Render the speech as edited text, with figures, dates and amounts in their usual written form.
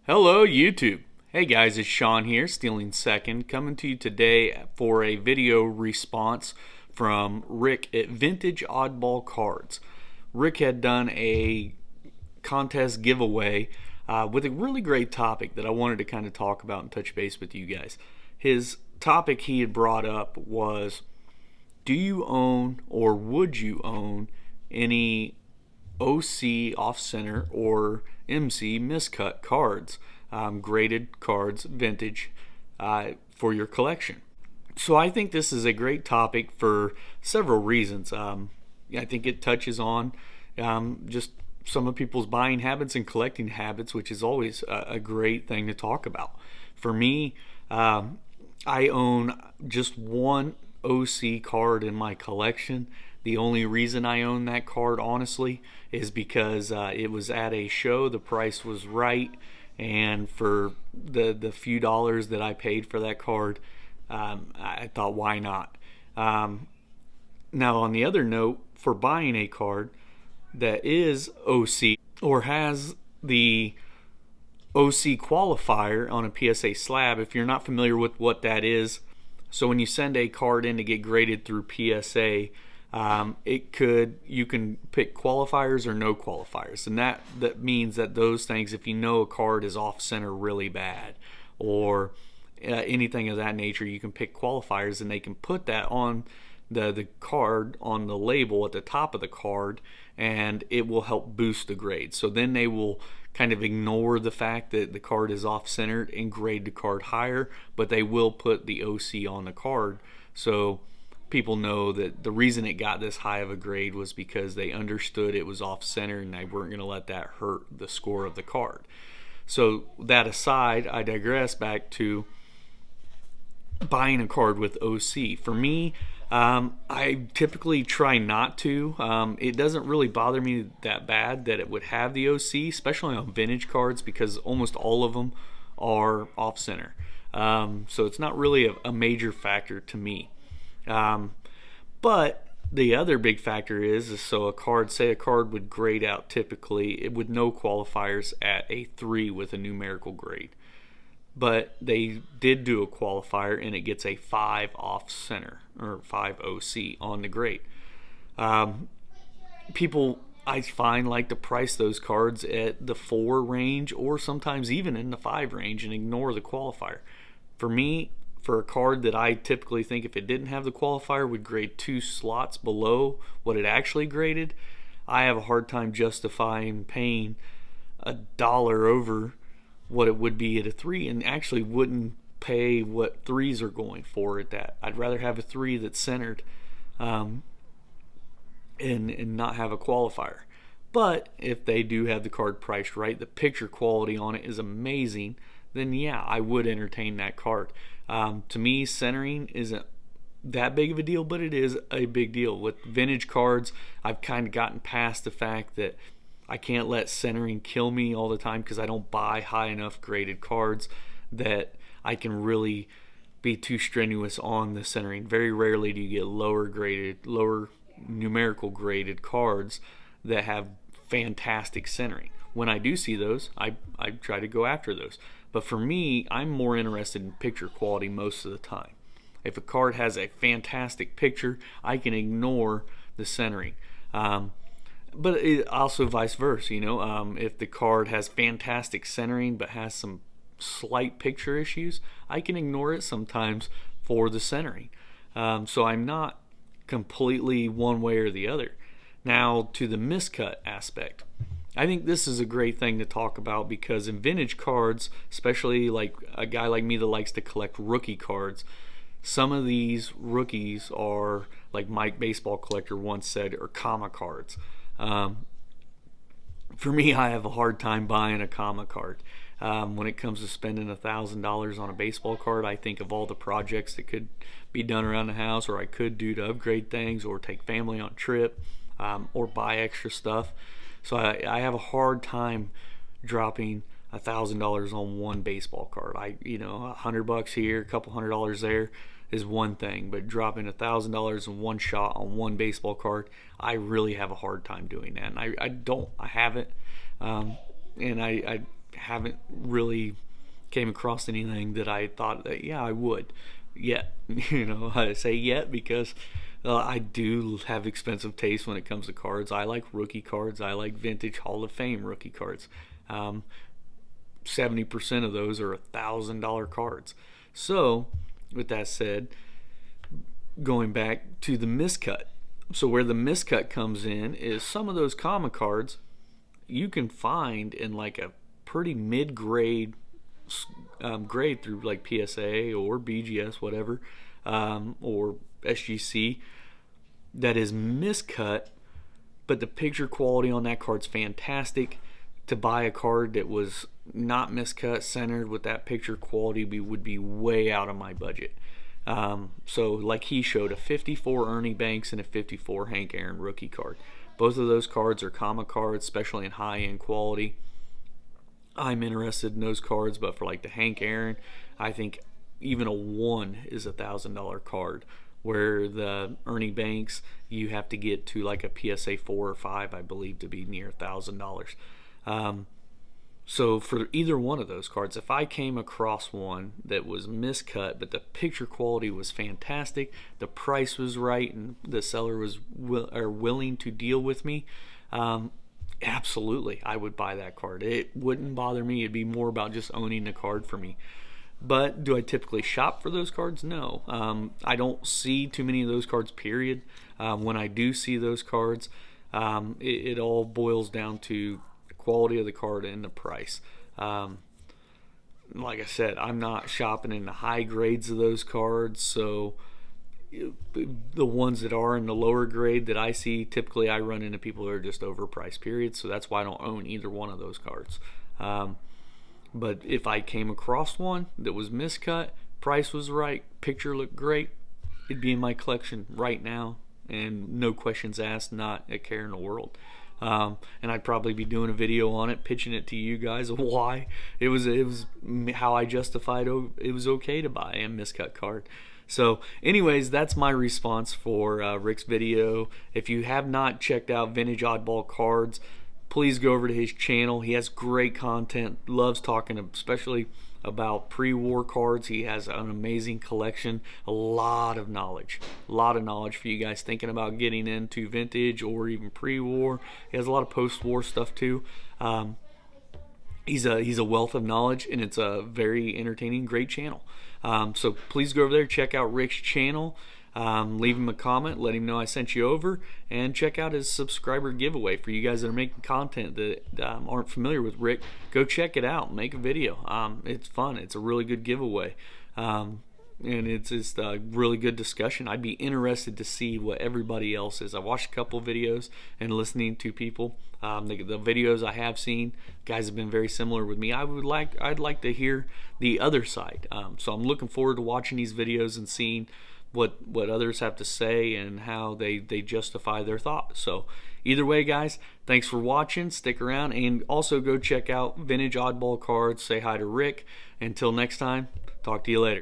Hello, YouTube. Hey guys, it's Sean here, Stealing Second, coming to you today for a video response from Rick at Vintage Oddball Cards. Rick had done a contest giveaway with a really great topic that I wanted to kind of talk about and touch base with you guys. His topic he had brought up was, do you own or would you own any OC off center or MC miscut cards, graded cards, vintage, for your collection? So I think this is a great topic for several reasons. I think it touches on just some of people's buying habits and collecting habits, which is always a great thing to talk about. For me, I own just one OC card in my collection. The only reason I own that card, honestly, is because it was at a show, the price was right, and for the few dollars that I paid for that card, I thought, why not? Now, on the other note, for buying a card that is OC or has the OC qualifier on a PSA slab, if you're not familiar with what that is, so when you send a card in to get graded through PSA, you can pick qualifiers or no qualifiers, and that means that those things, if you know a card is off center really bad or anything of that nature, you can pick qualifiers, and they can put that on the card, on the label at the top of the card, and it will help boost the grade. So then they will kind of ignore the fact that the card is off centered and grade the card higher, but they will put the OC on the card, so people know that the reason it got this high of a grade was because they understood it was off center and they weren't going to let that hurt the score of the card. So that aside, I digress back to buying a card with OC. For me, I typically try not to. It doesn't really bother me that bad that it would have the OC, especially on vintage cards, because almost all of them are off center. So it's not really a major factor to me. But the other big factor is so a card, say a card would grade out typically with no qualifiers at a 3 with a numerical grade, but they did do a qualifier and it gets a 5 off center or 5 OC on the grade. People, I find, like to price those cards at the 4 range or sometimes even in the 5 range and ignore the qualifier. For me, for a card that I typically think, if it didn't have the qualifier, would grade 2 slots below what it actually graded, I have a hard time justifying paying $1 over what it would be at a 3, and actually wouldn't pay what 3s are going for at that. I'd rather have a 3 that's centered, and not have a qualifier. But if they do have the card priced right, the picture quality on it is amazing, then yeah, I would entertain that card. To me, centering isn't that big of a deal, but it is a big deal. With vintage cards, I've kind of gotten past the fact that I can't let centering kill me all the time, because I don't buy high enough graded cards that I can really be too strenuous on the centering. Very rarely do you get lower numerical graded cards that have fantastic centering. When I do see those, I try to go after those. But for me, I'm more interested in picture quality most of the time. If a card has a fantastic picture, I can ignore the centering. But it also vice versa, if the card has fantastic centering but has some slight picture issues, I can ignore it sometimes for the centering. So I'm not completely one way or the other. Now, to the miscut aspect, I think this is a great thing to talk about, because in vintage cards, especially like a guy like me that likes to collect rookie cards, some of these rookies are, like Mike Baseball Collector once said, are comma cards. For me, I have a hard time buying a comma card. When it comes to spending $1,000 on a baseball card, I think of all the projects that could be done around the house, or I could do to upgrade things, or take family on a trip, or buy extra stuff. So I have a hard time dropping $1,000 on one baseball card. $100 here, a couple $100 there is one thing, but dropping $1,000 in one shot on one baseball card, I really have a hard time doing that. And I haven't, and I haven't really came across anything that I thought that, yeah, I would yet. I say yet because I do have expensive taste when it comes to cards. I like rookie cards. I like vintage Hall of Fame rookie cards. 70% of those are $1,000 cards. So, with that said, going back to the miscut. So where the miscut comes in is some of those common cards you can find in like a pretty mid-grade grade through like PSA or BGS, whatever, or SGC, that is miscut, but the picture quality on that card's fantastic. To buy a card that was not miscut, centered with that picture quality, would be way out of my budget. So like he showed, a 54 Ernie Banks and a 54 Hank Aaron rookie card. Both of those cards are common cards, especially in high-end quality. I'm interested in those cards, but for like the Hank Aaron, I think even a 1 is $1,000 card, where the Ernie Banks, you have to get to like a PSA 4 or 5, I believe, to be near $1,000. So for either one of those cards, if I came across one that was miscut, but the picture quality was fantastic, the price was right, and the seller was willing to deal with me, absolutely, I would buy that card. It wouldn't bother me. It'd be more about just owning the card for me. But do I typically shop for those cards? No. I don't see too many of those cards, period. When I do see those cards, it all boils down to quality of the card and the price. Like I said, I'm not shopping in the high grades of those cards, so the ones that are in the lower grade that I see, typically I run into people that are just overpriced, period. So that's why I don't own either one of those cards. But if I came across one that was miscut, price was right, picture looked great, it'd be in my collection right now, and no questions asked, not a care in the world. And I'd probably be doing a video on it, pitching it to you guys of why it was how I justified it was okay to buy a miscut card. So anyways, that's my response for Rick's video. If you have not checked out Vintage Oddball Cards, please go over to his channel. He has great content, loves talking especially about pre-war cards. He has an amazing collection, a lot of knowledge for you guys thinking about getting into vintage or even pre-war. He has a lot of post-war stuff too. He's a wealth of knowledge, and it's a very entertaining, great channel. So please go over there, check out Rick's channel. Leave him a comment, let him know I sent you over, and check out his subscriber giveaway for you guys that are making content that aren't familiar with Rick. Go check it out, make a video. It's fun, it's a really good giveaway, and it's just a really good discussion. I'd be interested to see what everybody else is. I watched a couple videos and listening to people. The videos I have seen, guys have been very similar with me. I'd like to hear the other side. So I'm looking forward to watching these videos and seeing what others have to say and how they justify their thoughts. So either way, guys, thanks for watching. Stick around, and also go check out Vintage Oddball Cards. Say hi to Rick. Until next time, talk to you later.